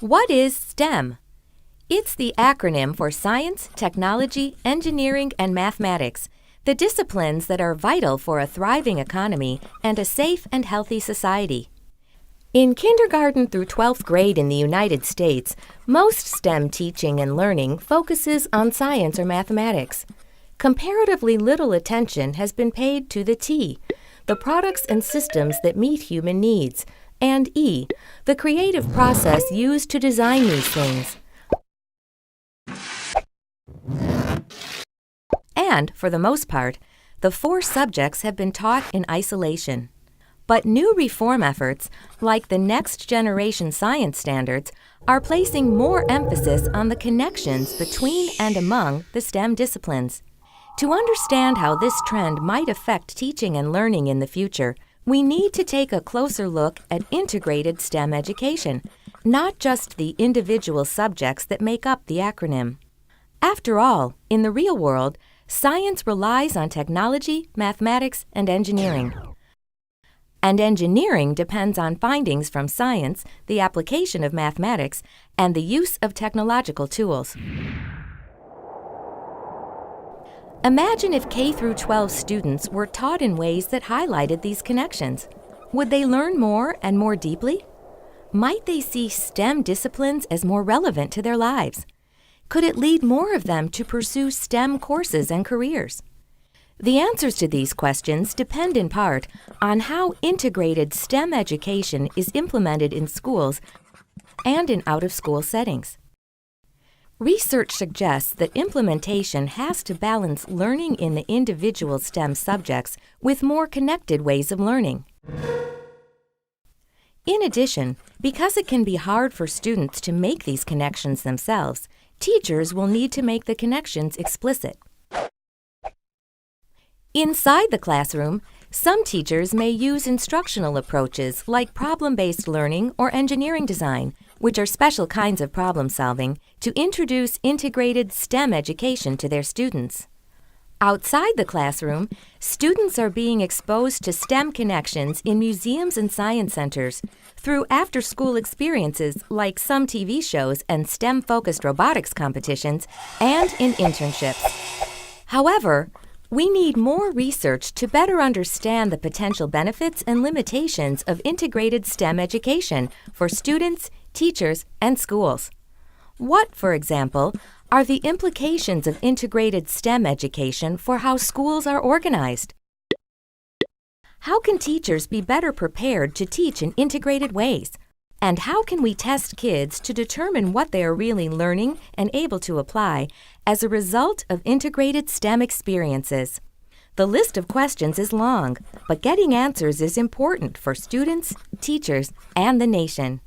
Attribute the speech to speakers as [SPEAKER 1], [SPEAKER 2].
[SPEAKER 1] What is STEM? It's the acronym for Science, Technology, Engineering, and Mathematics, the disciplines that are vital for a thriving economy and a safe and healthy society. In kindergarten through 12th grade in the United States, most STEM teaching and learning focuses on science or mathematics. Comparatively little attention has been paid to the T, the products and systems that meet human needs, and E, the creative process used to design these things. And, for the most part, the four subjects have been taught in isolation. But new reform efforts, like the Next Generation Science Standards, are placing more emphasis on the connections between and among the STEM disciplines. To understand how this trend might affect teaching and learning in the future, we need to take a closer look at integrated STEM education, not just the individual subjects that make up the acronym. After all, in the real world, science relies on technology, mathematics, and engineering. And engineering depends on findings from science, the application of mathematics, and the use of technological tools. Imagine if K through 12 students were taught in ways that highlighted these connections. Would they learn more and more deeply? Might they see STEM disciplines as more relevant to their lives? Could it lead more of them to pursue STEM courses and careers? The answers to these questions depend in part on how integrated STEM education is implemented in schools and in out-of-school settings. Research suggests that implementation has to balance learning in the individual STEM subjects with more connected ways of learning. In addition, because it can be hard for students to make these connections themselves, teachers will need to make the connections explicit. Inside the classroom, some teachers may use instructional approaches like problem-based learning or engineering design, which are special kinds of problem solving, to introduce integrated STEM education to their students. Outside the classroom, students are being exposed to STEM connections in museums and science centers through after-school experiences like some TV shows and STEM-focused robotics competitions, and in internships. However, we need more research to better understand the potential benefits and limitations of integrated STEM education for students, teachers, and schools. What, for example, are the implications of integrated STEM education for how schools are organized? How can teachers be better prepared to teach in integrated ways? And how can we test kids to determine what they are really learning and able to apply as a result of integrated STEM experiences? The list of questions is long, but getting answers is important for students, teachers, and the nation.